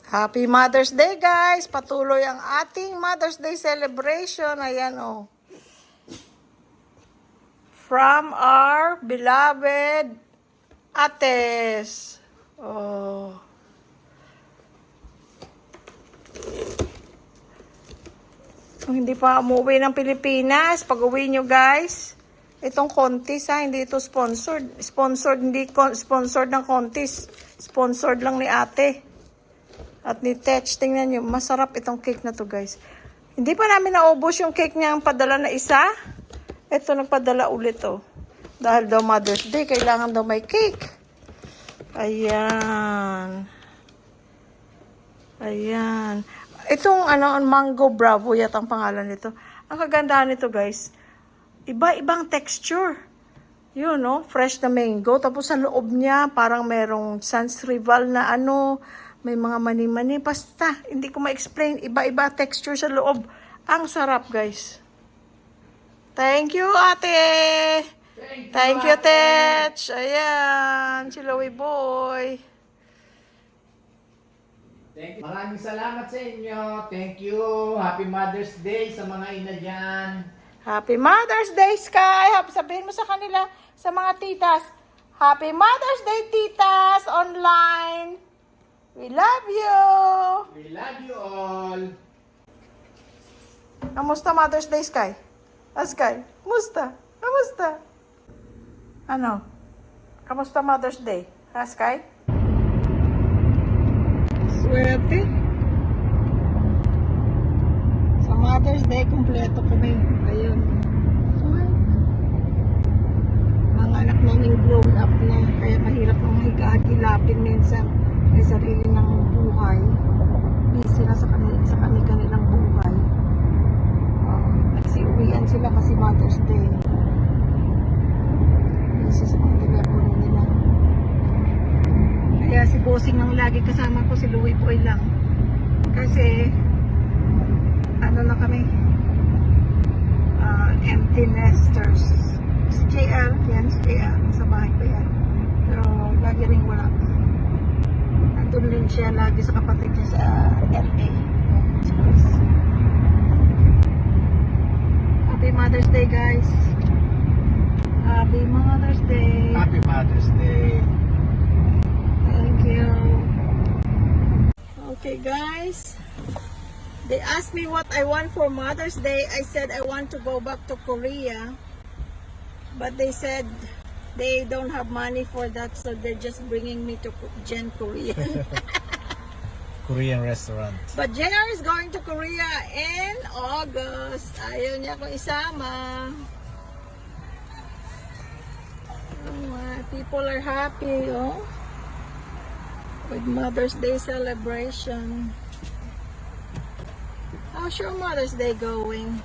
Happy Mother's Day, guys! Patuloy ang ating Mother's Day celebration. Ayan, oh. From our beloved ates. Oh. Kung hindi pa umuwi ng Pilipinas, pag-uwi nyo, guys, itong contest, ha, hindi ito sponsored. Hindi sponsored ng contest. Sponsored lang ni ate. At ni Tech, tingnan nyo, masarap itong cake na to, guys. Hindi pa namin naubos yung cake niya ang padala na isa. Ito, nagpadala ulit, oh. Dahil daw Mother's Day, kailangan daw may cake. Ayan. Ayan. Itong, Mango Bravo yata ang pangalan nito. Ang kagandahan nito, guys, iba-ibang texture. Yun, no? Fresh na mango. Tapos sa loob niya, parang merong Sans Rival na may mga mani-mani. Basta, hindi ko ma-explain. Iba-iba texture sa loob. Ang sarap, guys. Thank you, ate. Thank you, Tech. Ayan, si Louie Boy. Thank you. Maraming salamat sa inyo. Thank you. Happy Mother's Day sa mga ina dyan. Happy Mother's Day, Sky. Sabihin mo sa kanila, sa mga titas, Happy Mother's Day, titas, online. We love you. We love you all. Kamusta Mother's Day, Sky? Sky, kamusta? Kamusta? Kamusta Mother's Day? Sky? Swerte. Sa Mother's Day, kumpleto kami. Ayun. Mga anak namin grown up na. Kaya mahirap ang higilapin minsan. May sarili ng buhay. Busy na sa kanilang buhay. Nagsiuwian sila kasi Mother's Day. Busy sa mga telepono nila. Kaya si Bossing ang lagi kasama ko, si Louie Boy lang. Kasi, na kami, empty nesters. Si JL, yan, si JL, sa bahay pa yan. Pero, lagi rin wala. Nandun din siya lagi sa kapatid niya sa LA. Happy Mother's Day, guys. Happy Mother's Day. Happy Mother's Day. Thank you. Okay, guys. They asked me what I want for Mother's Day. I said I want to go back to Korea. But they said they don't have money for that, so they're just bringing me to Gen Korean. Korean restaurant. But JR is going to Korea in August. Ayaw niya akong isama. People are happy, oh, with Mother's Day celebration. How's your Mother's Day going?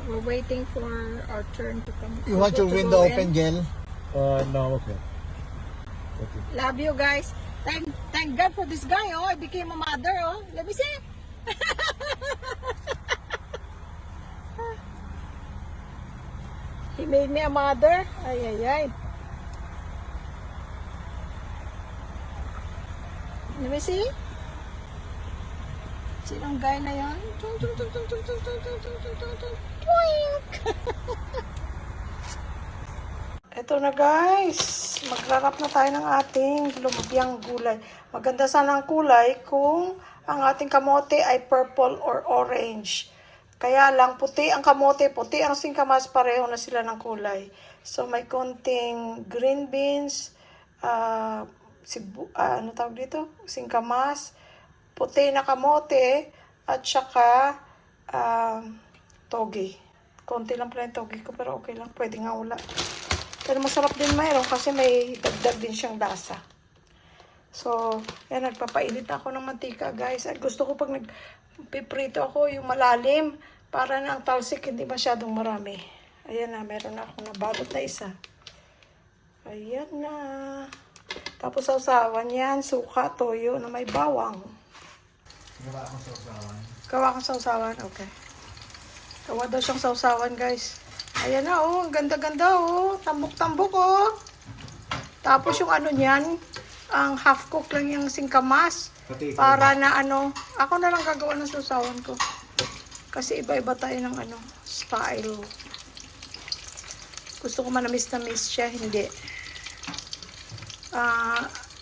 We're waiting for our turn to come. You want your window open, Gel? No, okay. Love you guys. Thank God for this guy. Oh, I became a mother. Oh, let me see. He made me a mother. Ay, ay, ay. Let me see. Sinong guy na yan? Ito na, guys. Magrarap na tayo ng ating lumpiang gulay. Maganda sana ang kulay kung ang ating kamote ay purple or orange. Kaya lang, puti ang kamote, puti ang singkamas, pareho na sila ng kulay. So, may konting green beans, ano tawag dito? Singkamas, puti na kamote, at saka toge. Konti lang pala yung toge ko, pero okay lang. Pwede nga wala. Pero masarap din mayroon kasi may dagdag din siyang lasa. So, yan, nagpapainit ako ng mantika, guys. At gusto ko pag nagpiprito ako, yung malalim, para na ang talsik hindi masyadong marami. Ayan na, meron na akong nabalot na isa. Ayan na. Tapos sausawan yan, suka, toyo na may bawang. Gawa akong sausawan. Gawa kang sausawan, okay. Gawa daw siyang sausawan, guys. Ayan na, oh. Ang ganda-ganda, oh. Tambok-tambok, oh. Tapos yung ano niyan, ang half cook lang yung singkamas. Para na ano, ako na lang gagawa ng susawan ko. Kasi iba-iba tayo ng ano, style. Gusto ko manamis-namis siya, hindi.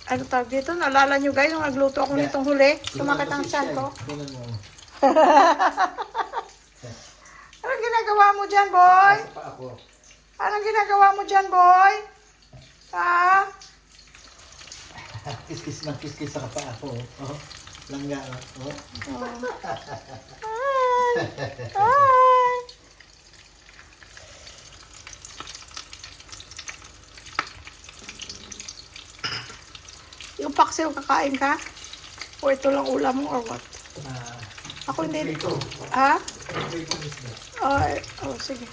Ano tawag dito? Naalala nyo guys, nung nagluto ako nitong huli, sumakit ang tiyan ko. Anong ginagawa mo dyan, boy? Anong ginagawa mo dyan, boy? Ha? Kiss-kiss ng kiss-kiss sa kapaa ko. Oh. Langga. Oh. Hi! Hi! Yung paksiw, kakain ka? O ito lang ulam mo or what? Ako hindi. Ha? Oh, sige.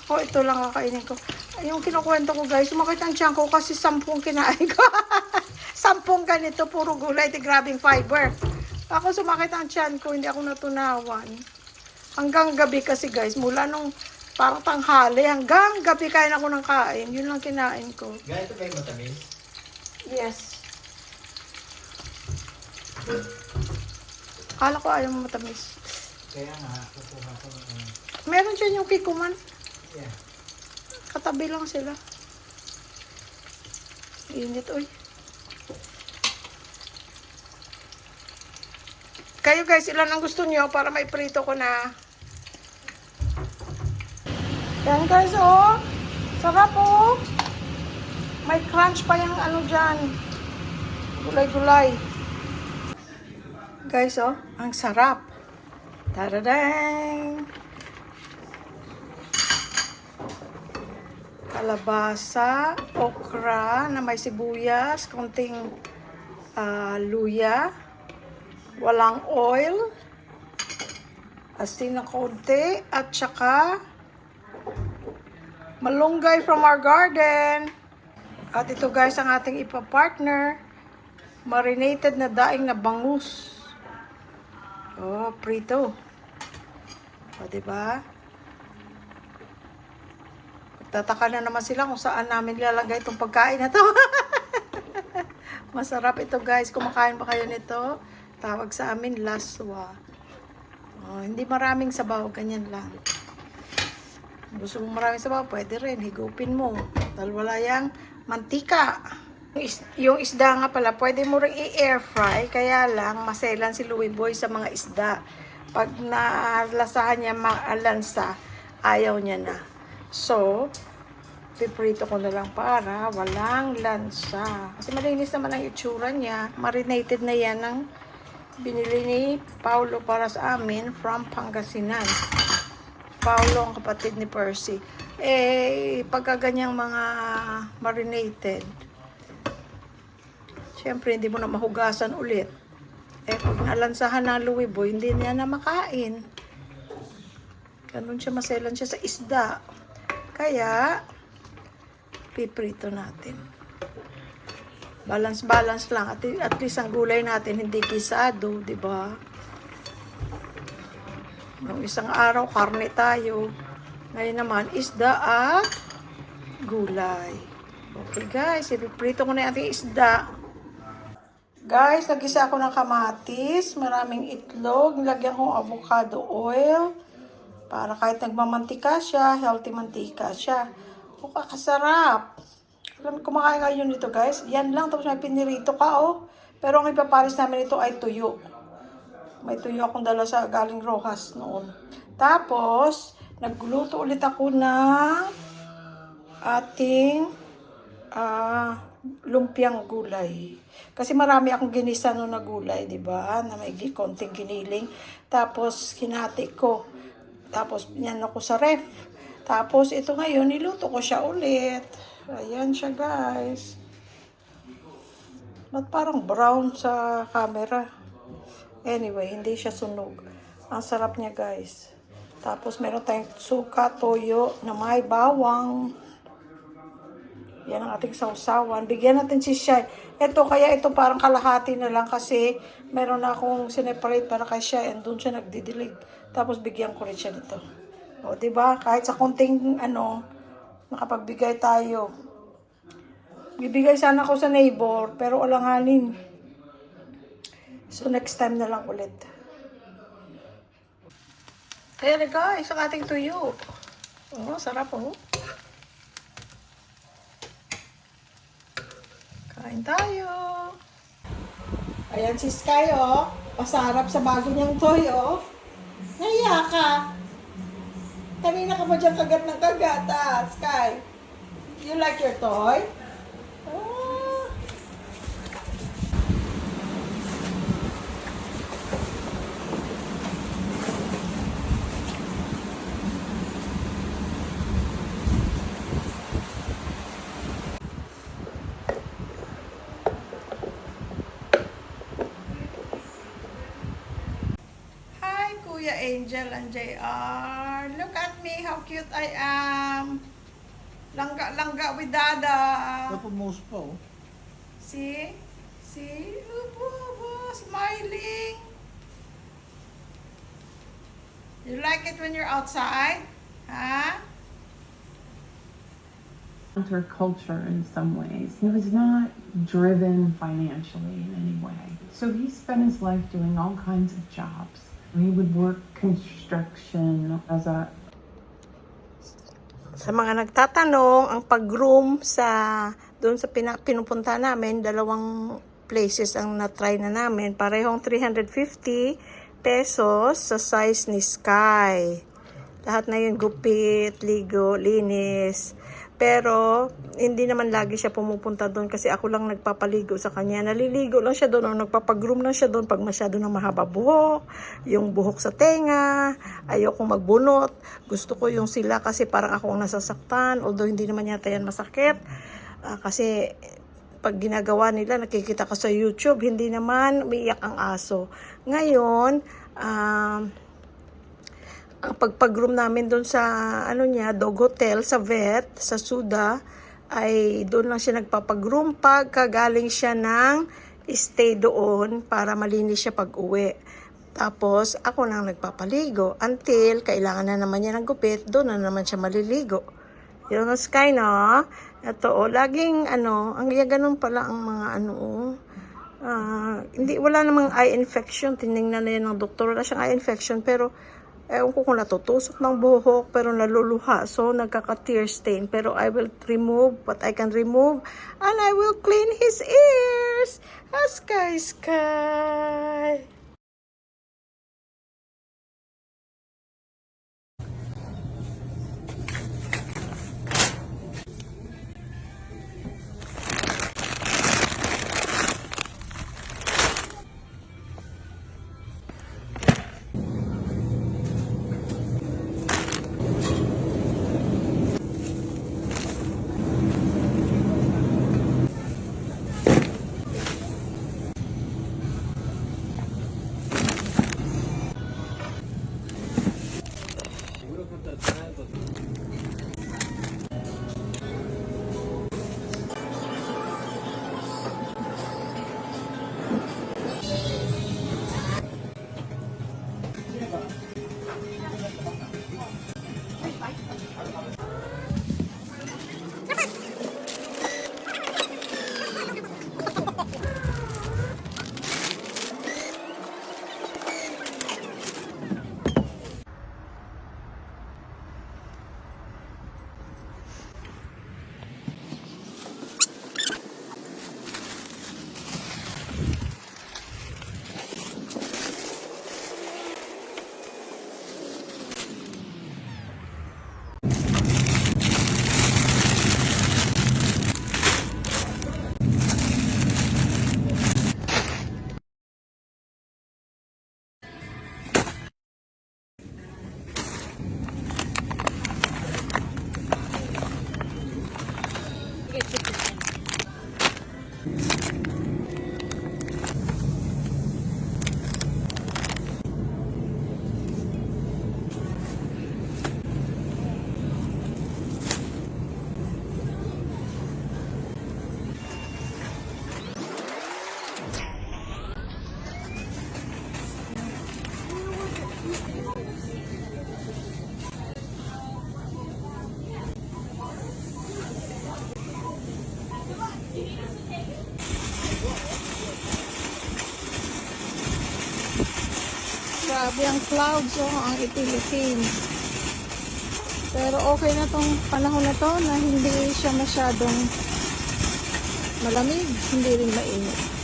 Ako ito lang kakainin ko. Yung kinukwento ko guys, sumakit ang tiyan ko kasi 10 kinain ko. 10 ganito, puro gulay, di grabing fiber. Ako sumakit ang tiyan ko, hindi ako natunawan. Hanggang gabi kasi guys, mula nung parang tanghali, hanggang gabi kain ako ng kain. Yun lang kinain ko. Ganito ba yung matamis? Yes. Kala ko ayaw mo matamis. Kaya nga, kukuha ko ng... Meron dyan yung kikuman. Yeah. Katabi lang sila. Init, uy. Kayo guys, ilan ang gusto nyo para maiprito ko na? Yan guys, oh. Sarap, oh. May crunch pa yung ano dyan. Gulay-gulay. Guys, oh. Ang sarap. Taradang! Kalabasa, okra na may sibuyas, konting luya, walang oil, asin na konti, at saka malunggay from our garden. At ito guys ang ating ipapartner, marinated na daing na bangus. Oh, prito. O, diba? Tataka na naman sila kung saan namin lalagay itong pagkain na to. Masarap ito guys. Kumakain ba kayo nito? Tawag sa amin, laswa. Oh, hindi maraming sabaw. Ganyan lang. Gusto mo maraming sabaw? Pwede rin. Higupin mo. Dahil wala yung mantika. Yung isda nga pala, pwede mo rin i-air fry. Kaya lang, maselan si Louie Boy sa mga isda. Pag nalasahan niya maalansa, ayaw niya na. So, piprito ko na lang para walang lansa. Kasi malinis naman ang itsura niya. Marinated na yan ng binili ni Paulo para sa amin from Pangasinan. Paulo ang kapatid ni Percy. Pagka ganyang mga marinated, syempre hindi mo na mahugasan ulit. Pag nalansahan ng Louie Boy, hindi niya na makain. Ganun siya, maselan siya sa isda. Kaya, piprito natin. Balance lang. At least ang gulay natin hindi kisado, di ba? Nung isang araw, karne tayo. Ngayon naman, isda at gulay. Okay guys, ipiprito ko na yung ating isda. Guys, nagisa ako ng kamatis, maraming itlog, nilagyan ko avocado oil. Para kahit nagmamantika siya, healthy mantika siya. O, kakasarap. Alam, kumakain kayo nito guys. Yan lang, tapos may pinirito ka, oh. Pero ang ipaparis namin ito ay tuyo. May tuyo akong dala sa galing Rojas noon. Tapos, nagluto ulit ako ng ating lumpiang gulay. Kasi marami akong ginisa no na gulay, di ba? Na may konting giniling. Tapos, hinati ko. Tapos, yan ako sa ref. Tapos, ito ngayon, niluto ko siya ulit. Ayan siya, guys. Ba't parang brown sa camera? Anyway, hindi siya sunog. Ang sarap niya, guys. Tapos, meron tayong suka, toyo, na may bawang. Yan ang ating sausawan. Bigyan natin si Shai. Ito, kaya ito parang kalahati na lang kasi meron na akong sineparate para kay Shai and doon siya nagdidilig. Tapos bigyan ko rin siya nito. O, diba? Kahit sa konting, nakapagbigay tayo. Bibigay sana ako sa neighbor, pero alanganin. So, next time na lang ulit. Ayan na guys, ang ating tuyo. Oh, sarap oh. Kain tayo. Ayan si Sky, oh. Pasarap sa bago niyang toy, oh. Naiya ka. Kanina ka ba dyan kagat ng kagat, Sky? You like your toy? Ah. Hi, Kuya Angel and JR. Look at me, how cute I am. Langga with Dada. Napumose pa oh. See? See? Ubo, smiling. You like it when you're outside? Huh? Counterculture in some ways. He was not driven financially in any way. So he spent his life doing all kinds of jobs. He would work construction as a Sa mga nagtatanong, ang pag-groom doon sa pinupunta namin, dalawang places ang na-try na namin. Parehong 350 pesos sa size ni Sky. Lahat na yun, gupit, ligo, linis. Pero, hindi naman lagi siya pumupunta doon kasi ako lang nagpapaligo sa kanya. Naliligo lang siya doon o nagpapag-groom lang siya doon pag masyado ng mahaba buhok, yung buhok sa tenga, ayokong magbunot. Gusto ko yung sila kasi parang ako ang nasasaktan, although hindi naman yata yan masakit. Kasi pag ginagawa nila, nakikita ko sa YouTube, hindi naman umiiyak ang aso. Ngayon, ang pagpag-groom namin doon sa dog hotel, sa vet, sa Suda, ay doon lang siya nagpapag-groom pag kagaling siya ng stay doon para malinis siya pag-uwi. Tapos, ako nang nagpapaligo until kailangan na naman niya ng gupit, doon na naman siya maliligo. Yun ang Sky, no? Ito, laging, ang ganun pala ang mga wala namang eye infection. Tinignan na yan ng doktor. Wala siyang eye infection, pero ewan ko kung natutusok ng buhok, pero naluluha. So, nagkaka-tear stain. Pero I will remove what I can remove. And I will clean his ears. Sky, Sky. Grabe ang clouds, oh, ang itim-itim. Pero okay na tong panahon na to na hindi siya masyadong malamig, hindi rin mainit.